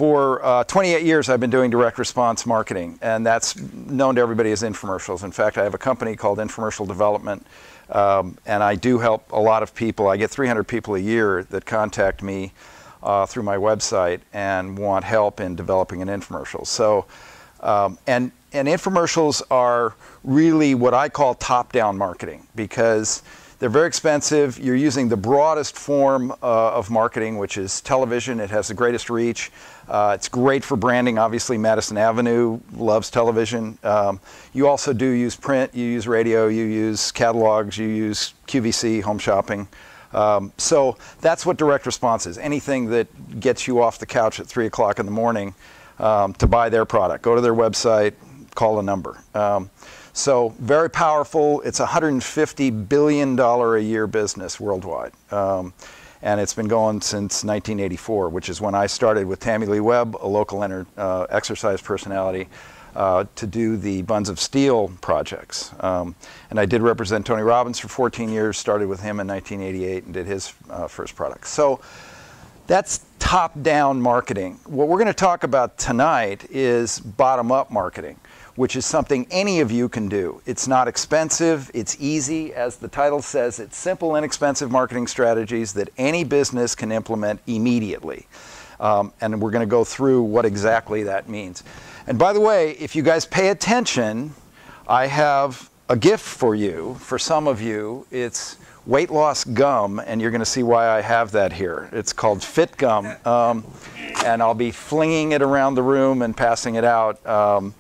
For 28 years, I've been doing direct response marketing, and that's known to everybody as infomercials. In fact, I have a company called Infomercial Development, and I do help a lot of people. I get 300 people a year that contact me through my website and want help in developing an infomercial. So, and infomercials are really what I call top-down marketing, because they're very expensive. You're using the broadest form of marketing, which is television. It has the greatest reach. It's great for branding. Obviously, Madison Avenue loves television. You also do use print, you use radio, you use catalogs, you use QVC, home shopping. So that's what direct response is. Anything that gets you off the couch at 3 o'clock in the morning to buy their product. Go to their website, call a number. So very powerful. It's a $150 billion a year business worldwide. And it's been going since 1984, which is when I started with Tammy Lee Webb, a local exercise personality, to do the Buns of Steel projects. And I did represent Tony Robbins for 14 years, started with him in 1988 and did his first product. So that's top-down marketing. What we're going to talk about tonight is bottom-up marketing, which is something any of you can do. It's not expensive, it's easy. As the title says, it's simple, inexpensive marketing strategies that any business can implement immediately. And we're going to go through what exactly that means. And by the way, if you guys pay attention, I have a gift for you. For some of you, it's weight loss gum, and you're going to see why I have that here. It's called Fit Gum, and I'll be flinging it around the room and passing it out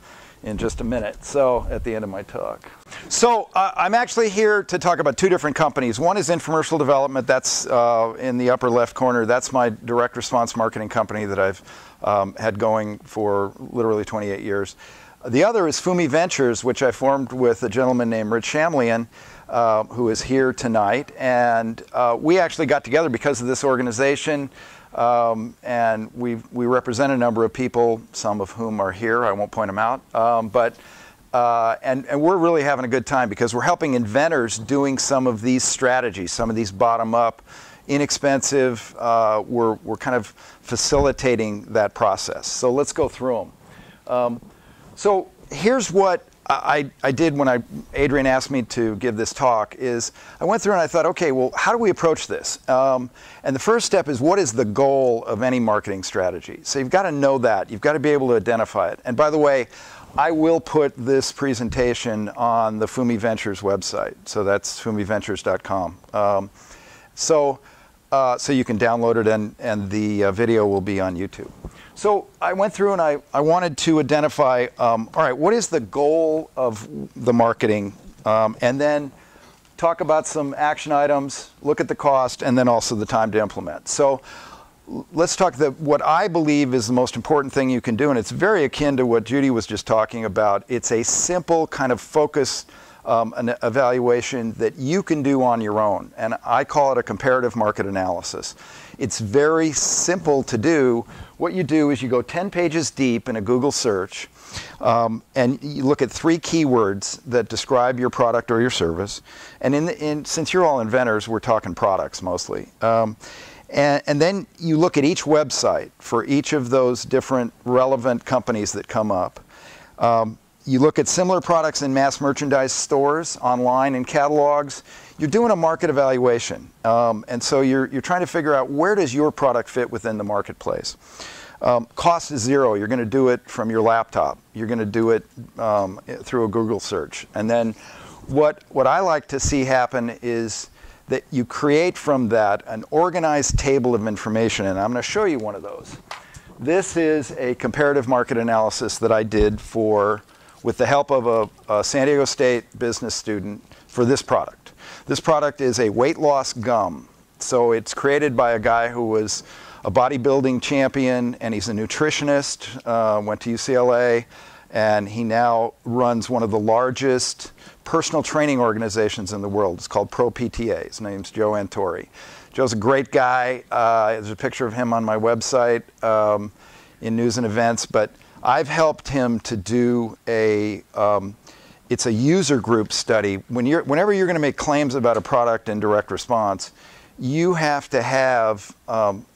in just a minute, so at the end of my talk. So I'm actually here to talk about two different companies. One is Infomercial Development. That's in the upper left corner. That's my direct response marketing company that I've had going for literally 28 years. The other is Fumi Inventors, which I formed with a gentleman named Rich Shamlian, who is here tonight. And we actually got together because of this organization. And we represent a number of people, some of whom are here. I won't point them out. And we're really having a good time because we're helping inventors doing some of these strategies, some of these bottom-up, inexpensive. We're kind of facilitating that process. So let's go through them. So here's what I did when Adrian asked me to give this talk is I went through and I thought, okay, well, how do we approach this? And the first step is, what is the goal of any marketing strategy? So you've got to know that. You've got to be able to identify it. And by the way, I will put this presentation on the Fumi Ventures website. So that's fumiventures.com. So you can download it, and the video will be on YouTube. So I went through and I wanted to identify, all right, what is the goal of the marketing? And then talk about some action items, look at the cost, and then also the time to implement. So let's talk what I believe is the most important thing you can do, and it's very akin to what Judy was just talking about. It's a simple kind of focused an evaluation that you can do on your own, and I call it a comparative market analysis. It's very simple to do. What you do is you go 10 pages deep in a Google search, and you look at 3 keywords that describe your product or your service. And since you're all inventors, we're talking products mostly. And then you look at each website for each of those different relevant companies that come up. You look at similar products in mass merchandise stores, online, and catalogs. You're doing a market evaluation. And so you're trying to figure out, where does your product fit within the marketplace? Cost is zero. You're going to do it from your laptop. You're going to do it through a Google search. And then what I like to see happen is that you create from that an organized table of information. And I'm going to show you one of those. This is a comparative market analysis that I did with the help of a San Diego State business student for this product. This product is a weight loss gum. So it's created by a guy who was a bodybuilding champion, and he's a nutritionist, went to UCLA, and he now runs one of the largest personal training organizations in the world. It's called Pro PTA. His name's Joe Antori. Joe's a great guy. There's a picture of him on my website in news and events, but I've helped him to do it's a user group study. Whenever you're going to make claims about a product in direct response, you have to have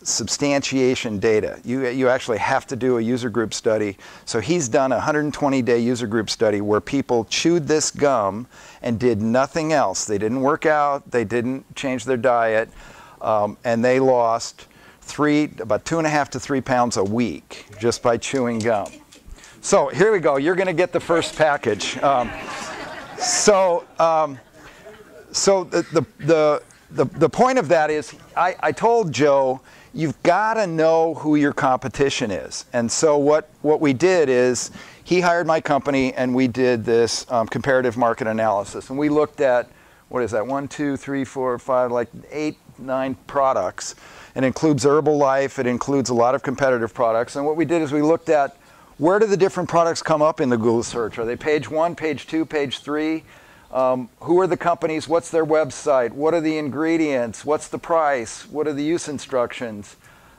substantiation data. You actually have to do a user group study. So he's done a 120-day user group study where people chewed this gum and did nothing else. They didn't work out, they didn't change their diet, and they lost about 2.5 to 3 pounds a week just by chewing gum. So here we go. You're going to get the first package. So the point of that is, I told Joe, you've got to know who your competition is. And so what we did is, he hired my company and we did this comparative market analysis. And we looked at, what is that, 1, 2, 3, 4, 5, like 8, 9 products. It includes Herbalife, it includes a lot of competitive products. And what we did is we looked at, where do the different products come up in the Google search? Are they page 1, page 2, page 3? Who are the companies? What's their website? What are the ingredients? What's the price? What are the use instructions?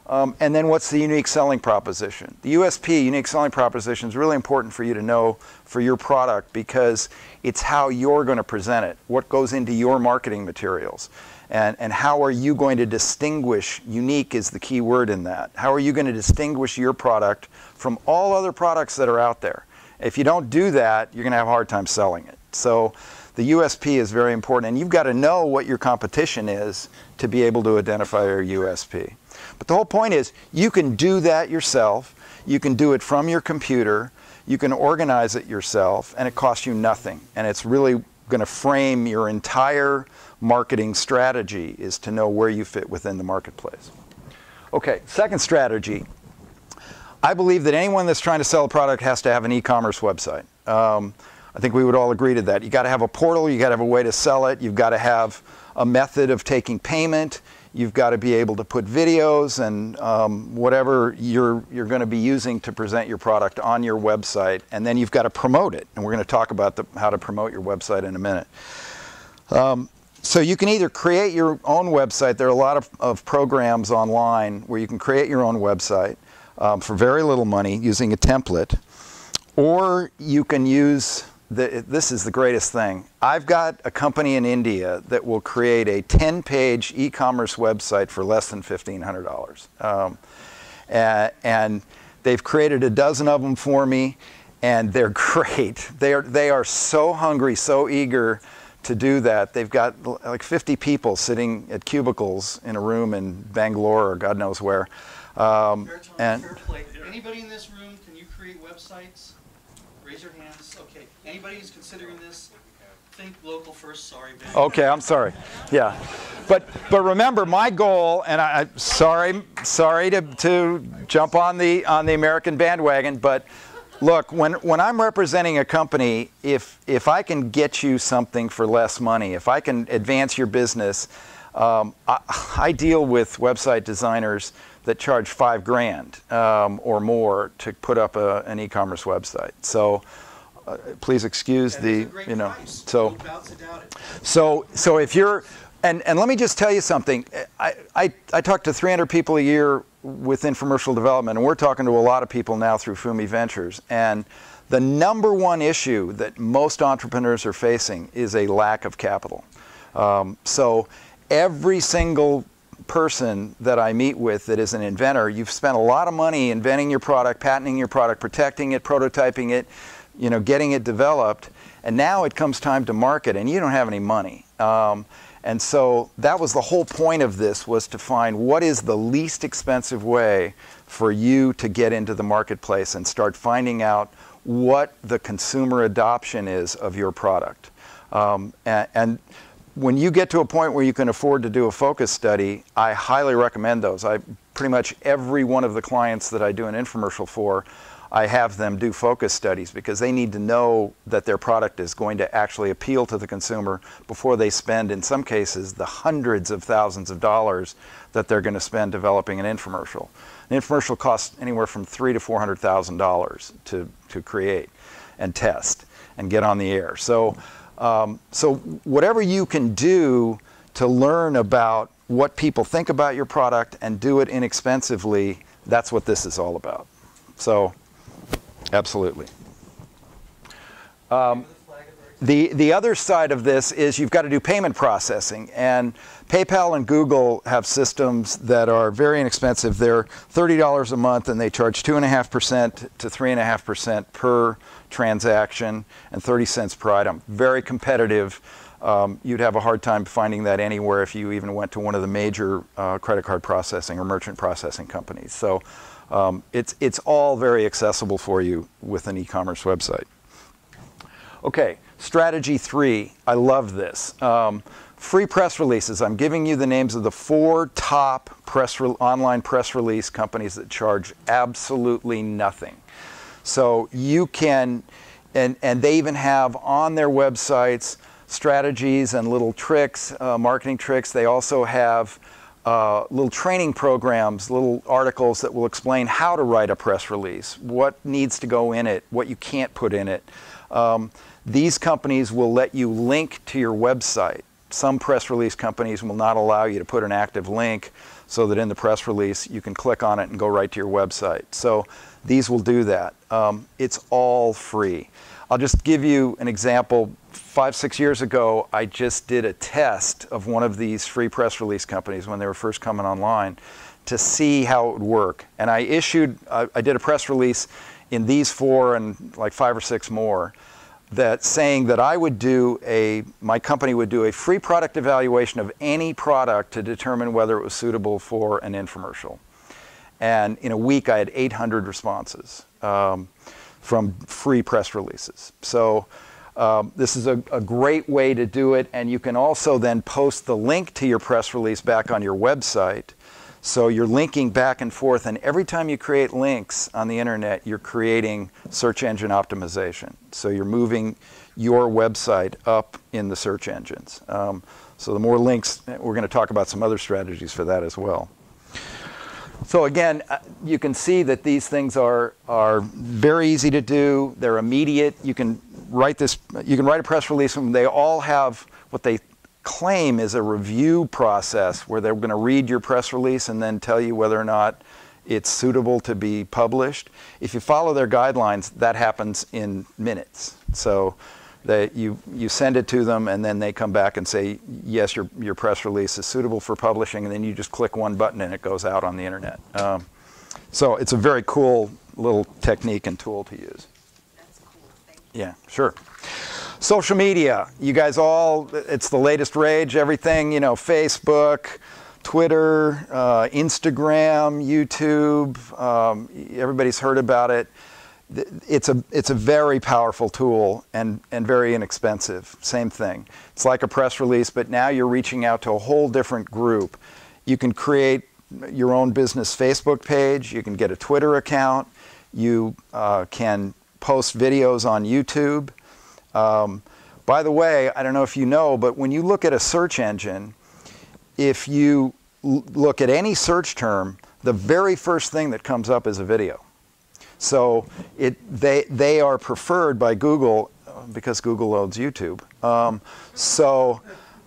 And then what's the unique selling proposition? The USP, unique selling proposition, is really important for you to know for your product because it's how you're going to present it, what goes into your marketing materials. And how are you going to distinguish? Unique is the key word in that. How are you going to distinguish your product from all other products that are out there? If you don't do that, you're going to have a hard time selling it. So the USP is very important, and you've got to know what your competition is to be able to identify your USP. But the whole point is, you can do that yourself. You can do it from your computer. You can organize it yourself, and it costs you nothing. And it's really going to frame your entire marketing strategy, is to know where you fit within the marketplace. Okay, second strategy. I believe that anyone that's trying to sell a product has to have an e-commerce website. I think we would all agree to that. You got to have a portal, you got to have a way to sell it, you've got to have a method of taking payment, you've got to be able to put videos and whatever you're going to be using to present your product on your website, and then you've got to promote it. And we're going to talk about how to promote your website in a minute. So you can either create your own website. There are a lot of programs online where you can create your own website for very little money using a template, or you can use, this is the greatest thing. I've got a company in India that will create a 10-page e-commerce website for less than $1,500. And they've created a dozen of them for me, and they're great. They are so hungry, so eager to do that. They've got like 50 people sitting at cubicles in a room in Bangalore or God knows where. Anybody in this room, can you create websites? Raise your hands. Okay. Anybody who's considering this, think local first. Sorry, Ben. Okay, I'm sorry. Yeah, but remember my goal, and I'm sorry to jump on the American bandwagon, but look, when I'm representing a company, if I can get you something for less money, if I can advance your business, I deal with website designers that charge $5,000 or more to put up an e-commerce website. So please excuse the, you know, so if you're, and let me just tell you something. I talk to 300 people a year with infomercial development, and we're talking to a lot of people now through Fumi Ventures. And the #1 issue that most entrepreneurs are facing is a lack of capital. So every single person that I meet with that is an inventor, you've spent a lot of money inventing your product, patenting your product, protecting it, prototyping it, you know, getting it developed, and now it comes time to market and you don't have any money. And so that was the whole point of this, was to find what is the least expensive way for you to get into the marketplace and start finding out what the consumer adoption is of your product. And when you get to a point where you can afford to do a focus study, I highly recommend those. Pretty much every one of the clients that I do an infomercial for, I have them do focus studies because they need to know that their product is going to actually appeal to the consumer before they spend, in some cases, the hundreds of thousands of dollars that they're going to spend developing an infomercial. An infomercial costs anywhere from $300,000 to $400,000 to create and test and get on the air. So whatever you can do to learn about what people think about your product and do it inexpensively, that's what this is all about. So, absolutely. The other side of this is you've got to do payment processing, and PayPal and Google have systems that are very inexpensive. They're $30 a month, and they charge 2.5% to 3.5% per transaction and 30 cents per item. Very competitive. You'd have a hard time finding that anywhere if you even went to one of the major credit card processing or merchant processing companies. So it's all very accessible for you with an e-commerce website. Okay, strategy 3. I love this. Free press releases. I'm giving you the names of the 4 top online press release companies that charge absolutely nothing. So you can, and they even have on their websites strategies and little tricks, marketing tricks. They also have little training programs, little articles that will explain how to write a press release, what needs to go in it, what you can't put in it. These companies will let you link to your website. Some press release companies will not allow you to put an active link so that in the press release you can click on it and go right to your website. So these will do that. It's all free. I'll just give you an example. 5-6 years ago, I just did a test of one of these free press release companies when they were first coming online to see how it would work. And I did a press release in these 4 and like 5 or 6 more, that saying that my company would do a free product evaluation of any product to determine whether it was suitable for an infomercial. And in a week, I had 800 responses from free press releases. So this is a great way to do it, and you can also then post the link to your press release back on your website. So you're linking back and forth, and every time you create links on the internet, you're creating search engine optimization. So you're moving your website up in the search engines. So the more links, we're going to talk about some other strategies for that as well. So again, you can see that these things are very easy to do. They're immediate. You can write a press release, and they all have what they claim is a review process where they're going to read your press release and then tell you whether or not it's suitable to be published. If you follow their guidelines, that happens in minutes. So you send it to them, and then they come back and say, yes, your press release is suitable for publishing, and then you just click one button and it goes out on the internet. So it's a very cool little technique and tool to use. That's cool. Thank you. Yeah, sure. Social media, you guys it's the latest rage, everything, Facebook, Twitter, Instagram, YouTube, everybody's heard about it. It's a very powerful tool and very inexpensive. Same thing. It's like a press release, but now you're reaching out to a whole different group. You can create your own business Facebook page. You can get a Twitter account. You can post videos on YouTube. By the way, I don't know if you know, but when you look at a search engine, if you look at any search term, the very first thing that comes up is a video. So they are preferred by Google because Google owns YouTube.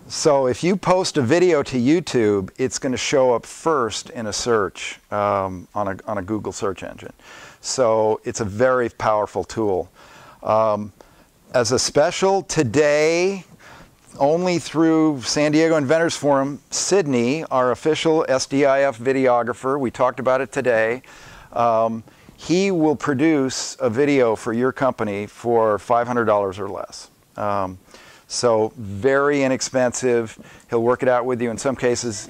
So if you post a video to YouTube, it's going to show up first in a search on a Google search engine. So it's a very powerful tool. As a special today, only through San Diego Inventors Forum, Sydney, our official SDIF videographer, we talked about it today, he will produce a video for your company for $500 or less. So very inexpensive. He'll work it out with you. In some cases,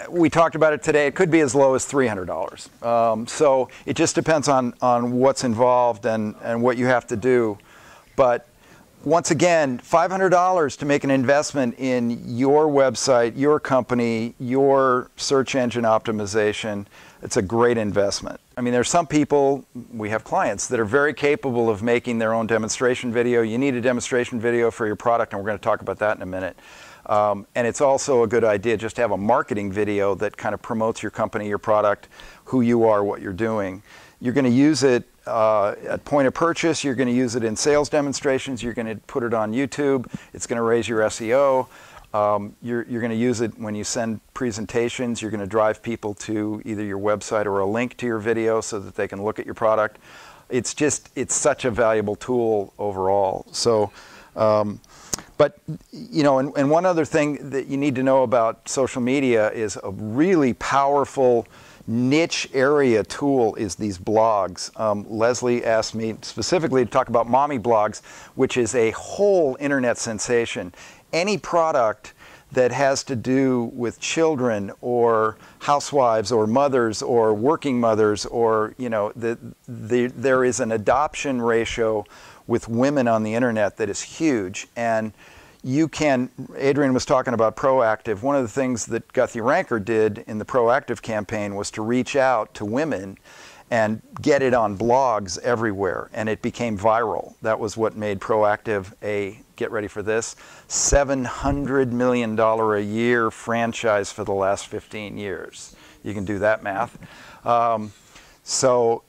we talked about it today. It could be as low as $300. So it just depends on what's involved and what you have to do. But once again, $500 to make an investment in your website, your company, your search engine optimization. It's a great investment. I mean, there's some people, we have clients that are very capable of making their own demonstration video. You need a demonstration video for your product, and we're going to talk about that in a minute. And it's also a good idea just to have a marketing video that kind of promotes your company, your product, who you are, what you're doing. You're going to use it at point of purchase. You're going to use it in sales demonstrations. You're going to put it on YouTube. It's going to raise your SEO. You're going to use it when you send presentations. You're going to drive people to either your website or a link to your video so that they can look at your product. It's such a valuable tool overall. So, but, you know, and one other thing that you need to know about social media is a really powerful niche area tool is these blogs. Leslie asked me specifically to talk about mommy blogs, which is a whole internet sensation. Any product that has to do with children or housewives or mothers or working mothers, or, you know, there is an adoption ratio with women on the internet that is huge. And you can, Adrian was talking about proactive. One of the things that Guthy-Ranker did in the proactive campaign was to reach out to women and get it on blogs everywhere, and it became viral. That was what made Proactive a, get ready for this, $700 million a year franchise for the last 15 years. You can do that math. And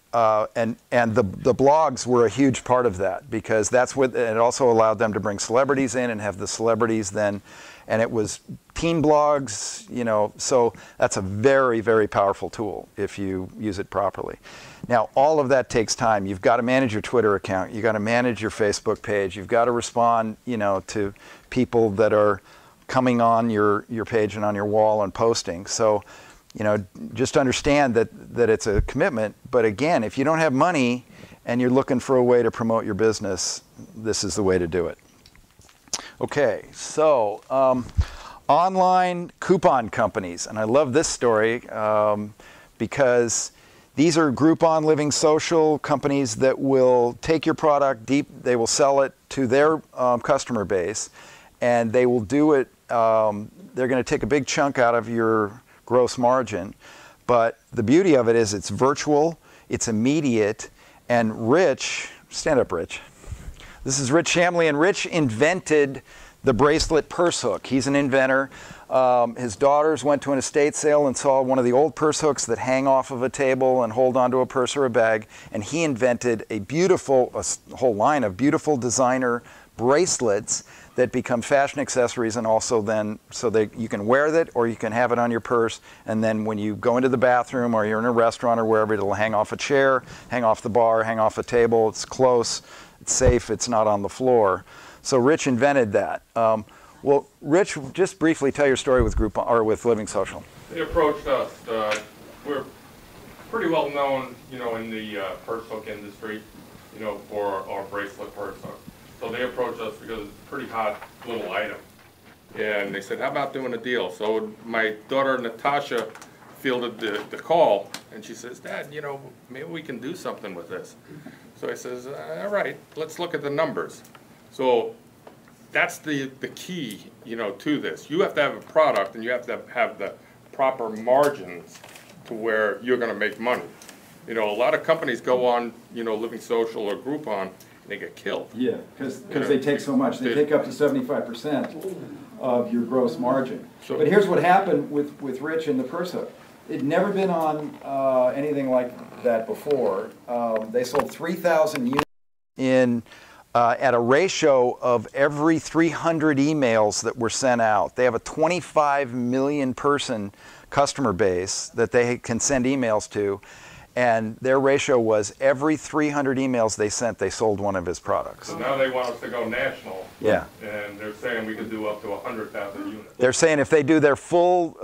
the blogs were a huge part of that, because that's what, it also allowed them to bring celebrities in and have the celebrities then, and it was teen blogs, you know, so that's a very, very powerful tool if you use it properly. Now, all of that takes time. You've got to manage your Twitter account, you've got to manage your Facebook page, you've got to respond, you know, to people that are coming on your page and on your wall and posting. So, you know, just understand that it's a commitment. But again, if you don't have money and you're looking for a way to promote your business, this is the way to do it. Okay, so online coupon companies. And I love this story because these are Groupon, Living Social companies that will take your product deep, they will sell it to their customer base, and they will do it, they're going to take a big chunk out of your gross margin. But the beauty of it is it's virtual, it's immediate, and Rich, stand up Rich. This is Rich Shamley, and Rich invented the bracelet purse hook. He's an inventor. His daughters went to an estate sale and saw one of the old purse hooks that hang off of a table and hold onto a purse or a bag, and he invented a whole line of beautiful designer bracelets that become fashion accessories, and also then so that you can wear it or you can have it on your purse, and then when you go into the bathroom or you're in a restaurant or wherever, it'll hang off a chair, hang off the bar, hang off a table. It's close, it's safe, it's not on the floor. So Rich invented that. Well, Rich, just briefly tell your story with Groupon or with Living Social. They approached us. We're pretty well known, you know, in the purse hook industry, you know, for our bracelet purse hook. So they approached us because it's a pretty hot little item. And they said, how about doing a deal? So my daughter Natasha fielded the call, and she says, Dad, you know, maybe we can do something with this. So I says, all right, let's look at the numbers. So that's the key, you know, to this. You have to have a product, and you have to have the proper margins to where you're going to make money. You know, a lot of companies go on, you know, Living Social or Groupon, they get killed. Yeah, because they take so much. They take up to 75% of your gross margin. But here's what happened with Rich and the purse hook. It'd never been on anything like that before. They sold 3,000 units in at a ratio of every 300 emails that were sent out. They have a 25 million person customer base that they can send emails to. And their ratio was every 300 emails they sent, they sold one of his products. So now they want us to go national. Yeah. And they're saying we can do up to 100,000 units. They're saying if they do their full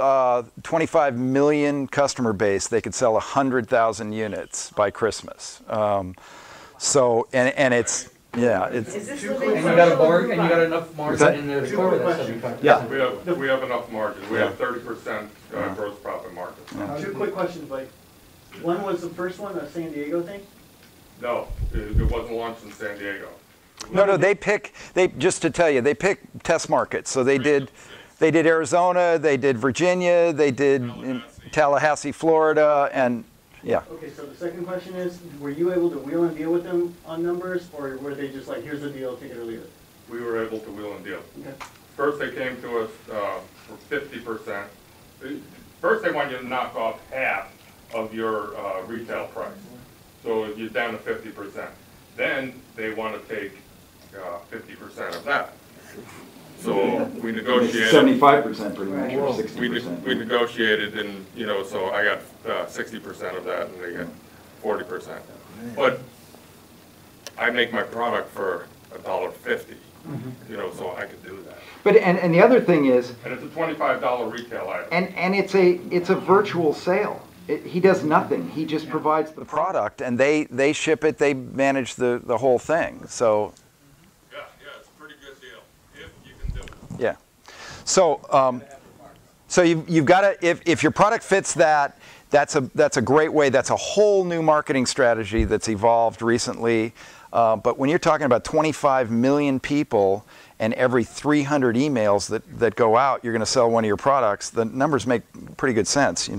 25 million customer base, they could sell 100,000 units by Christmas. So, and it's, yeah. It's, And you got a board, and you got enough margin in there to cover that 75%. Yeah. We have enough margin. We have 30% gross profit margin. Yeah. Two quick questions, Mike. When was the first one, a San Diego thing? No, it wasn't launched in San Diego. No, just to tell you, they pick test markets. So they did Arizona, they did Virginia, they did in Tallahassee, Florida, and yeah. Okay, so the second question is, were you able to wheel and deal with them on numbers, or were they just like, here's the deal, take it or leave it? We were able to wheel and deal. Okay. First they came to us for 50%. First they want you to knock off half of your retail price. So you're down to 50%. Then they want to take 50% of that. So we negotiated. 75% pretty much, or We 60%. negotiated, and so I got 60% of that, and they got 40%. But I make my product for $1.50, so I could do that. But and the other thing is, And it's a $25 retail item. and it's a virtual sale. He does nothing. He just provides the product, and they ship it. They manage the whole thing. So Yeah, it's a pretty good deal if you can do it. yeah. So so you've got to, if your product fits that, that's a great way. That's a whole new marketing strategy that's evolved recently. But when you're talking about 25 million people and every 300 emails that go out, you're going to sell one of your products, the numbers make pretty good sense.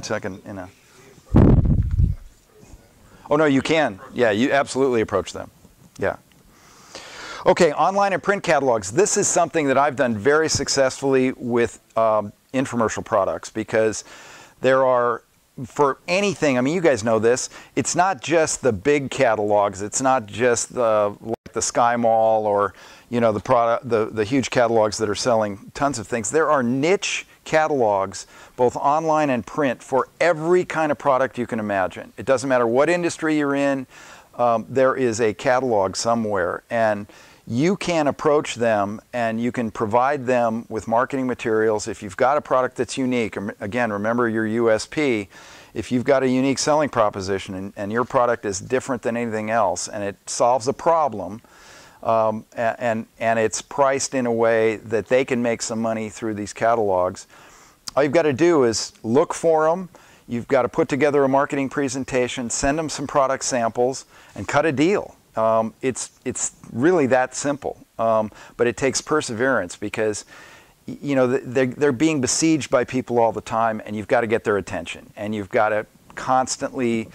Oh, no, you can. Yeah, you absolutely approach them. Yeah. Okay, online and print catalogs. This is something that I've done very successfully with infomercial products, because there are, for anything, I mean, you guys know this, it's not just the big catalogs, it's not just like the Sky Mall or the huge catalogs that are selling tons of things. There are niche catalogs, both online and print, for every kind of product you can imagine. It doesn't matter what industry you're in, there is a catalog somewhere, and you can approach them and you can provide them with marketing materials. If you've got a product that's unique, again, remember your USP. If you've got a unique selling proposition and your product is different than anything else and it solves a problem, and it's priced in a way that they can make some money through these catalogs, all you've got to do is look for them. You've got to put together a marketing presentation, send them some product samples, and cut a deal. It's really that simple, but it takes perseverance, because they're being besieged by people all the time, and you've got to get their attention, and you've got to constantly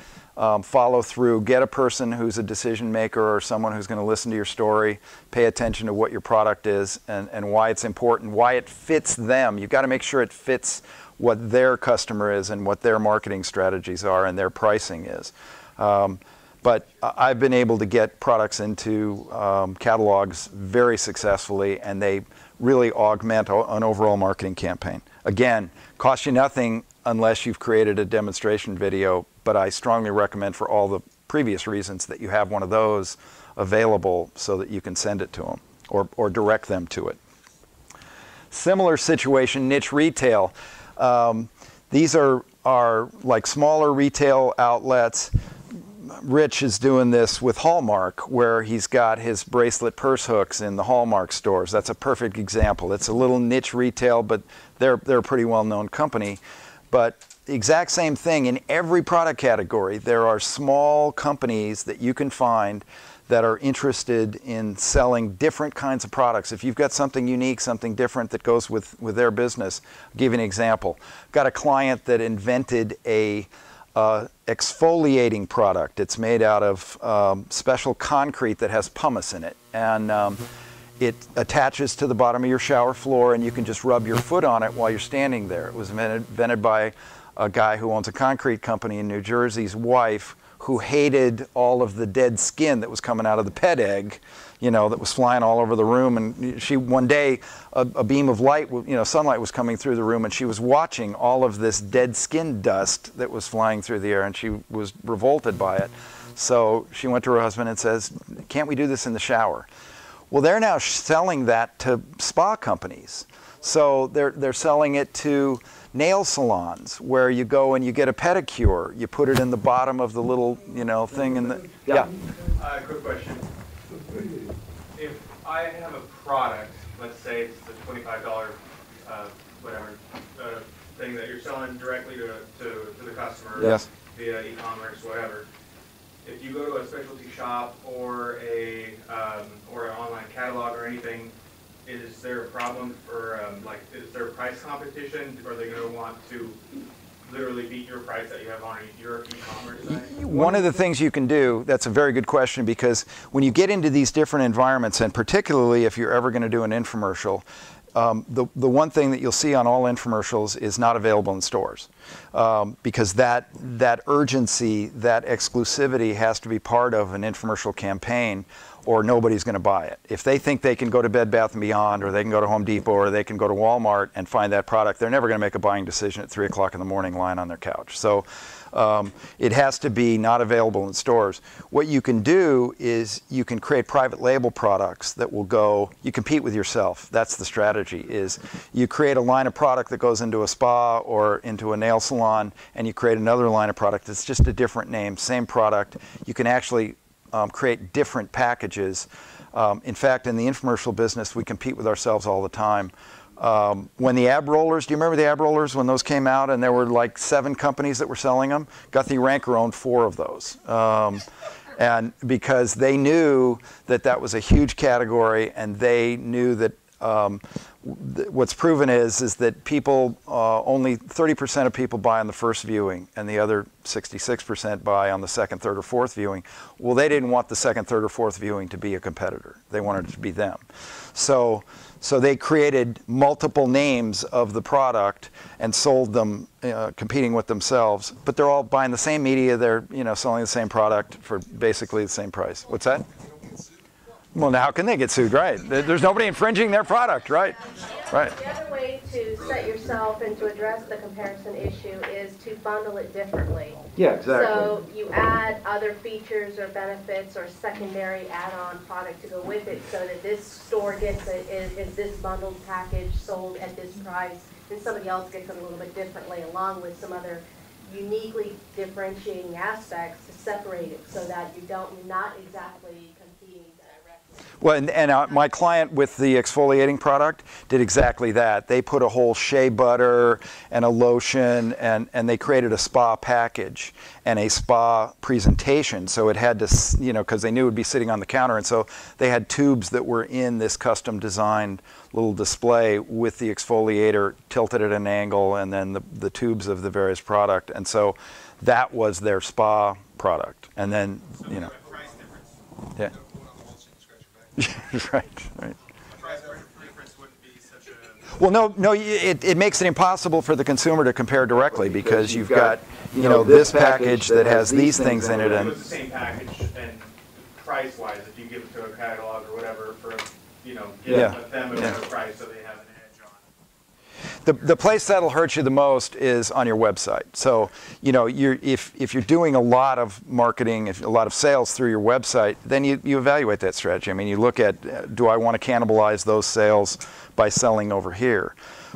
follow through, get a person who's a decision maker or someone who's going to listen to your story, pay attention to what your product is and why it's important, why it fits them. You've got to make sure it fits what their customer is and what their marketing strategies are and their pricing is. But I've been able to get products into catalogs very successfully, and they really augment an overall marketing campaign. Again, cost you nothing unless you've created a demonstration video, but I strongly recommend, for all the previous reasons, that you have one of those available so that you can send it to them or direct them to it. Similar situation, niche retail. These are like smaller retail outlets. Rich is doing this with Hallmark, where he's got his bracelet purse hooks in the Hallmark stores. That's a perfect example. It's a little niche retail, but they're a pretty well-known company. But the exact same thing in every product category. There are small companies that you can find that are interested in selling different kinds of products. If you've got something unique, something different that goes with their business, I'll give you an example. Got a client that invented a exfoliating product. It's made out of special concrete that has pumice in it, and it attaches to the bottom of your shower floor, and you can just rub your foot on it while you're standing there. It was invented by a guy who owns a concrete company in New Jersey's wife, who hated all of the dead skin that was coming out of the pet egg, that was flying all over the room. And she, one day, a beam of light, sunlight was coming through the room, and she was watching all of this dead skin dust that was flying through the air, and she was revolted by it. So she went to her husband and says, "Can't we do this in the shower?" Well, they're now selling that to spa companies. So they're selling it to nail salons, where you go and you get a pedicure. You put it in the bottom of the little, thing in the, yeah. Quick question. If I have a product, let's say it's the $25 thing that you're selling directly to the customer, Yes. via e-commerce, whatever. If you go to a specialty shop or an online catalog or anything, is there a problem for is there a price competition? Are they going to want to literally beat your price that you have on your e-commerce site? One of the things you can do, that's a very good question, because when you get into these different environments, and particularly if you're ever going to do an infomercial, the one thing that you'll see on all infomercials is not available in stores, because that urgency, that exclusivity has to be part of an infomercial campaign, or nobody's going to buy it. If they think they can go to Bed Bath & Beyond, or they can go to Home Depot, or they can go to Walmart and find that product, they're never going to make a buying decision at 3 o'clock in the morning lying on their couch. So it has to be not available in stores. What you can do is you can create private label products that will go, you compete with yourself. That's the strategy, is you create a line of product that goes into a spa or into a nail salon, and you create another line of product that's just a different name, same product. You can actually create different packages. In fact, in the infomercial business, we compete with ourselves all the time. When the ab rollers, do you remember the ab rollers when those came out and there were like 7 companies that were selling them? Guthrie Ranker owned 4 of those. And because they knew that that was a huge category, and they knew that what's proven is that people, only 30% of people buy on the first viewing, and the other 66% buy on the second, third, or fourth viewing. Well, they didn't want the second, third, or fourth viewing to be a competitor. They wanted it to be them. So they created multiple names of the product and sold them, competing with themselves. But they're all buying the same media. They're selling the same product for basically the same price. What's that? Well, now how can they get sued, right? There's nobody infringing their product, right? Right. The other way to set yourself and to address the comparison issue is to bundle it differently. Yeah, exactly. So you add other features or benefits or secondary add-on product to go with it, so that this store gets it, is this bundled package sold at this price, and somebody else gets it a little bit differently, along with some other uniquely differentiating aspects to separate it, so that you're not exactly competing directly. Well, and my client with the exfoliating product did exactly that. They put a whole shea butter and a lotion, and they created a spa package and a spa presentation. So it had to, because they knew it would be sitting on the counter, and so they had tubes that were in this custom designed little display with the exfoliator tilted at an angle, and then the tubes of the various product. And so that was their spa product. And then, Price difference. Yeah. Right. Price difference wouldn't be such a. Well, no, it makes it impossible for the consumer to compare directly, because you've got, this package that has these things in it, It and was the same package, and price-wise, if you give it to a catalog or whatever, for give them a better price, so they have an edge on it. the place that'll hurt you the most is on your website. So, if you're doing a lot of marketing, a lot of sales through your website, then you evaluate that strategy. I mean, you look at, do I want to cannibalize those sales by selling over here?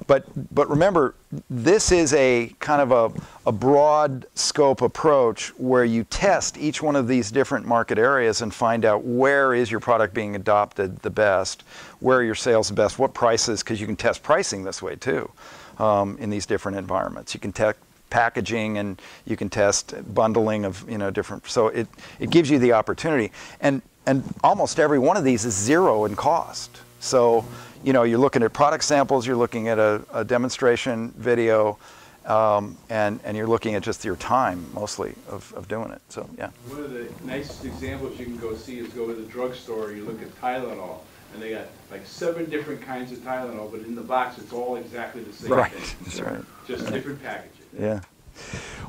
But remember, this is a kind of a broad scope approach where you test each one of these different market areas and find out where is your product being adopted the best, where are your sales the best, what prices, because you can test pricing this way too, in these different environments. You can test packaging, and you can test bundling of different. So it gives you the opportunity, and almost every one of these is zero in cost. So you're looking at product samples, you're looking at a demonstration video, and you're looking at just your time mostly of doing it. So yeah. One of the nicest examples you can go see is go to the drugstore. You look at Tylenol, and they got like 7 different kinds of Tylenol, but in the box it's all exactly the same Right. thing. That's right. Just different packaging. Yeah.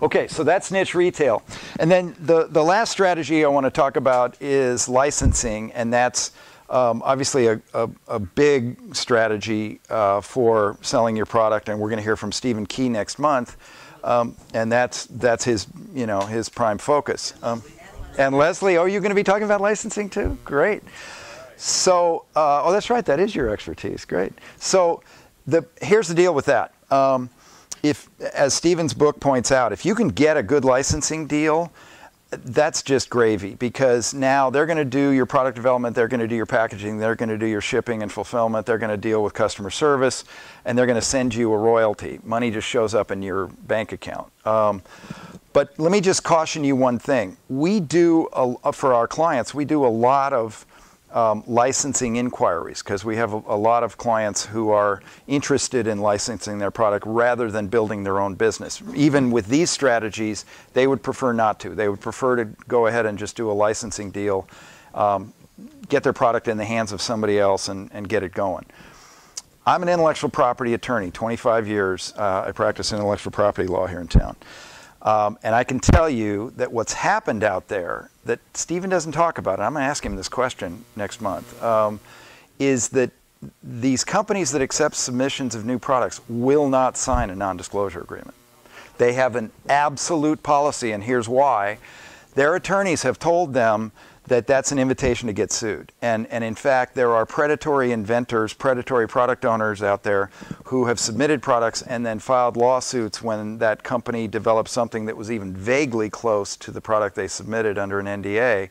Okay, so that's niche retail. And then the last strategy I want to talk about is licensing, and that's obviously a big strategy for selling your product, and we're going to hear from Stephen Key next month, and that's his his prime focus. And Leslie, you're going to be talking about licensing too? Great. So, that's right, that is your expertise. Great. So, here's the deal with that. If, as Stephen's book points out, if you can get a good licensing deal, that's just gravy, because now they're going to do your product development, they're going to do your packaging, they're going to do your shipping and fulfillment, they're going to deal with customer service, and they're going to send you a royalty. Money just shows up in your bank account. But let me just caution you one thing. We do, for our clients, we do a lot of licensing inquiries, because we have a lot of clients who are interested in licensing their product rather than building their own business. Even with these strategies, they would prefer not to. They would prefer to go ahead and just do a licensing deal, get their product in the hands of somebody else, and get it going. I'm an intellectual property attorney, 25 years. I practice intellectual property law here in town. And I can tell you that what's happened out there that Stephen doesn't talk about, and I'm going to ask him this question next month, is that these companies that accept submissions of new products will not sign a non-disclosure agreement. They have an absolute policy, and here's why. Their attorneys have told them that that's an invitation to get sued. And in fact, there are predatory inventors, predatory product owners out there who have submitted products and then filed lawsuits when that company developed something that was even vaguely close to the product they submitted under an NDA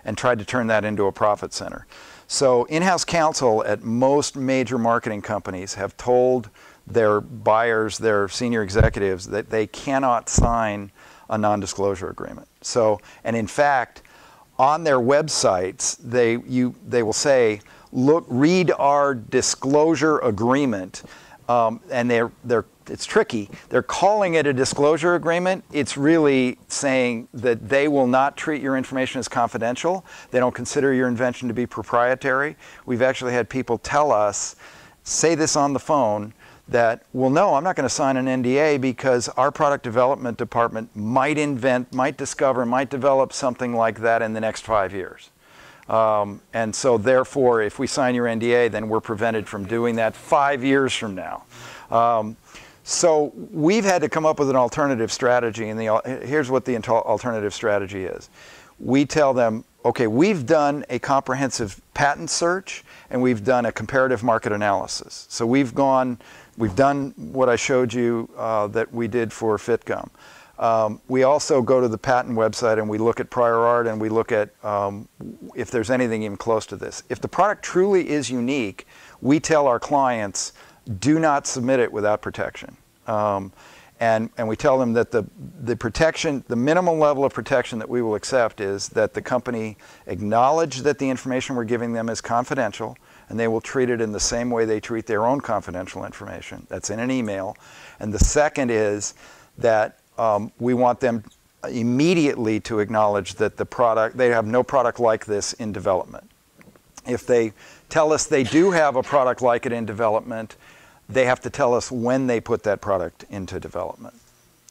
and tried to turn that into a profit center. So in-house counsel at most major marketing companies have told their buyers, their senior executives, that they cannot sign a non-disclosure agreement. So, and in fact, on their websites, they will say, look, read our disclosure agreement, and it's tricky. They're calling it a disclosure agreement. It's really saying that they will not treat your information as confidential. They don't consider your invention to be proprietary. We've actually had people tell us, say this on the phone, that, well, no, I'm not going to sign an NDA because our product development department might invent, might discover, might develop something like that in the next 5 years. And so therefore, if we sign your NDA, then we're prevented from doing that 5 years from now. So we've had to come up with an alternative strategy, and here's what the alternative strategy is. We tell them, okay, we've done a comprehensive patent search, and we've done a comparative market analysis. So we've done what I showed you that we did for FitGum. We also go to the patent website and we look at prior art and we look at if there's anything even close to this. If the product truly is unique, we tell our clients, do not submit it without protection. And we tell them that the protection, the minimum level of protection that we will accept is that the company acknowledge that the information we're giving them is confidential, and they will treat it in the same way they treat their own confidential information. That's in an email. And the second is that we want them immediately to acknowledge that they have no product like this in development. If they tell us they do have a product like it in development, they have to tell us when they put that product into development.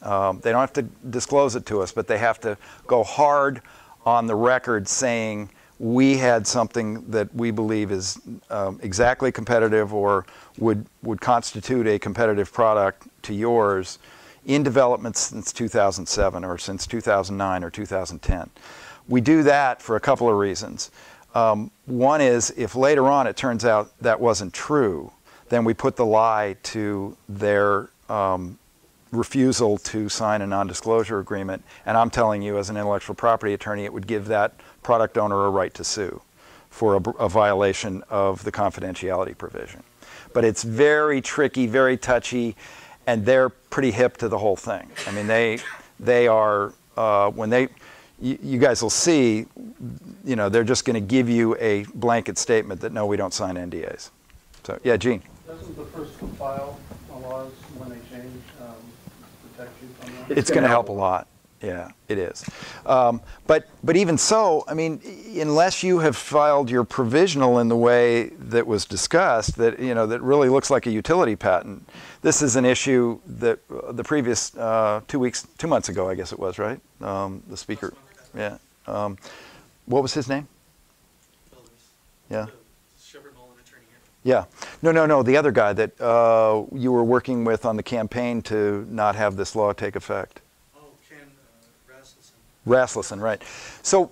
They don't have to disclose it to us, but they have to go hard on the record saying, we had something that we believe is exactly competitive or would constitute a competitive product to yours in development since 2007 or since 2009 or 2010. We do that for a couple of reasons. One is if later on it turns out that wasn't true, then we put the lie to their refusal to sign a non-disclosure agreement. And I'm telling you, as an intellectual property attorney, it would give that product owner a right to sue for a violation of the confidentiality provision. But it's very tricky, very touchy, and they're pretty hip to the whole thing. I mean, they are, you guys will see, they're just going to give you a blanket statement that, no, we don't sign NDAs. So, yeah, Gene. Doesn't the first to file laws, when they change, protect you from that? It's going to help a lot. Yeah, it is. But even so, I mean, unless you have filed your provisional in the way that was discussed, that that really looks like a utility patent. This is an issue that the previous 2 months ago, I guess it was, right? The speaker, yeah. What was his name? Yeah. Yeah. No. The other guy that you were working with on the campaign to not have this law take effect. Rasmussen, right. So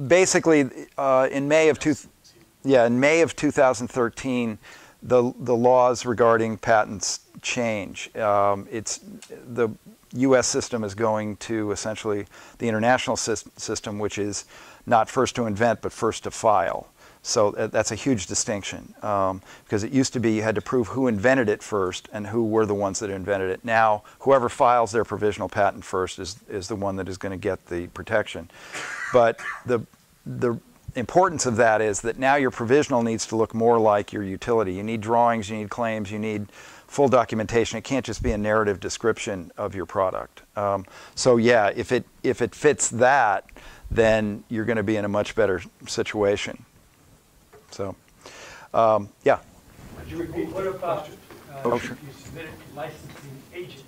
basically, in May of 2013, the laws regarding patents change. The U.S. system is going to essentially the international system, which is not first to invent, but first to file. So that's a huge distinction, because it used to be you had to prove who invented it first and who were the ones that invented it. Now, whoever files their provisional patent first is the one that is going to get the protection. But the importance of that is that now your provisional needs to look more like your utility. You need drawings, you need claims, you need full documentation. It can't just be a narrative description of your product. So yeah, if it fits that, then you're going to be in a much better situation. So, yeah. My Could you repeat what about Oh, sure. if you submit it to licensing agents?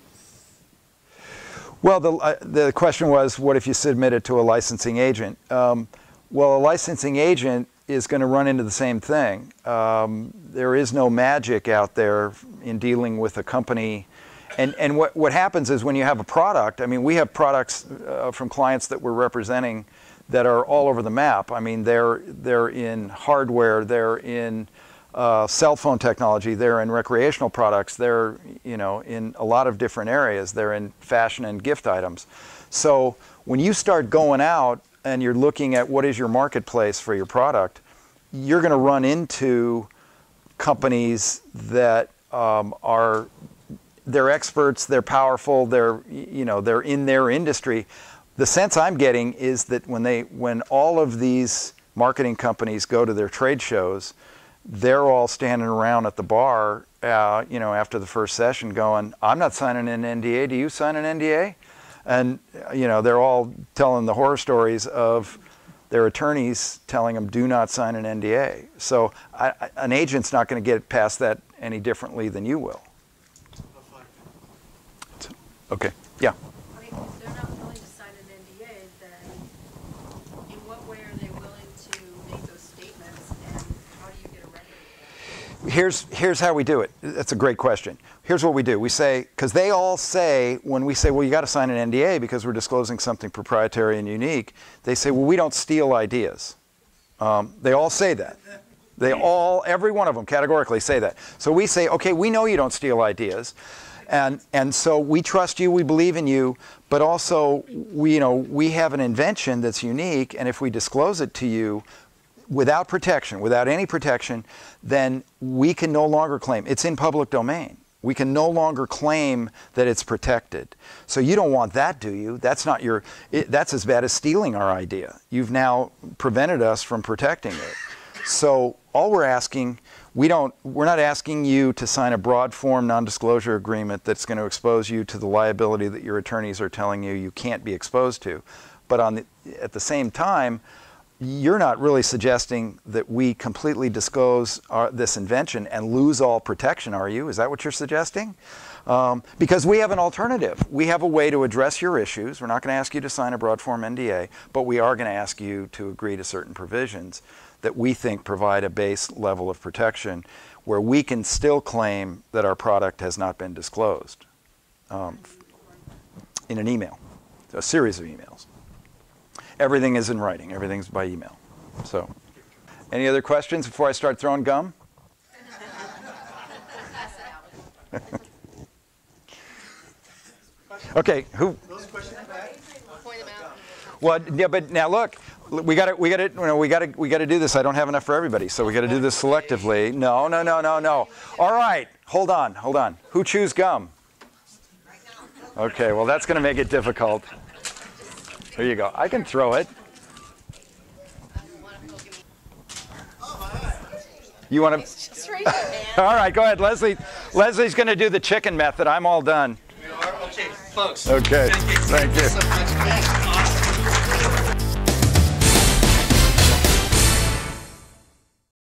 Well, the question was, what if you submit it to a licensing agent? Well, a licensing agent is going to run into the same thing. There is no magic out there in dealing with a company. And what happens is when you have a product, I mean, we have products from clients that we're representing that are all over the map. I mean, they're in hardware, they're in cell phone technology, they're in recreational products, they're in a lot of different areas. They're in fashion and gift items. So when you start going out and you're looking at what is your marketplace for your product, you're going to run into companies that they're experts, they're powerful, they're in their industry. The sense I'm getting is that when all of these marketing companies go to their trade shows, they're all standing around at the bar, after the first session going, I'm not signing an NDA, do you sign an NDA? And, they're all telling the horror stories of their attorneys telling them, do not sign an NDA. So an agent's not going to get past that any differently than you will. Okay, yeah. Okay, if they're not willing to sign an NDA, then in what way are they willing to make those statements, and how do you get a record of that? Here's how we do it. That's a great question. Here's what we do. We say, because they all say, when we say, well, you got to sign an NDA because we're disclosing something proprietary and unique, they say, well, we don't steal ideas. They all say that. Every one of them categorically say that. So we say, okay, we know you don't steal ideas. And so we trust you, we believe in you, but also we have an invention that's unique, and if we disclose it to you without protection, without any protection, then we can no longer claim. It's in public domain. We can no longer claim that it's protected. So you don't want that, do you? That's not that's as bad as stealing our idea. You've now prevented us from protecting it. So all we're asking, we're not asking you to sign a broad form non-disclosure agreement that's going to expose you to the liability that your attorneys are telling you can't be exposed to. But at the same time, you're not really suggesting that we completely disclose this invention and lose all protection, are you? Is that what you're suggesting? Because we have an alternative. We have a way to address your issues. We're not going to ask you to sign a broad form NDA, but we are going to ask you to agree to certain provisions that we think provide a base level of protection where we can still claim that our product has not been disclosed in an email, a series of emails. Everything is in writing. Everything's by email. So, any other questions before I start throwing gum? Okay, who? Those questions back? Point them out. Well, yeah, but now look, we got to do this. I don't have enough for everybody, so we got to do this selectively. No. All right, hold on. Who chews gum? Okay, well that's going to make it difficult. Here you go. I can throw it. You want to? All right, go ahead, Leslie. Leslie's going to do the chicken method. I'm all done. Okay, folks. Okay, thank you.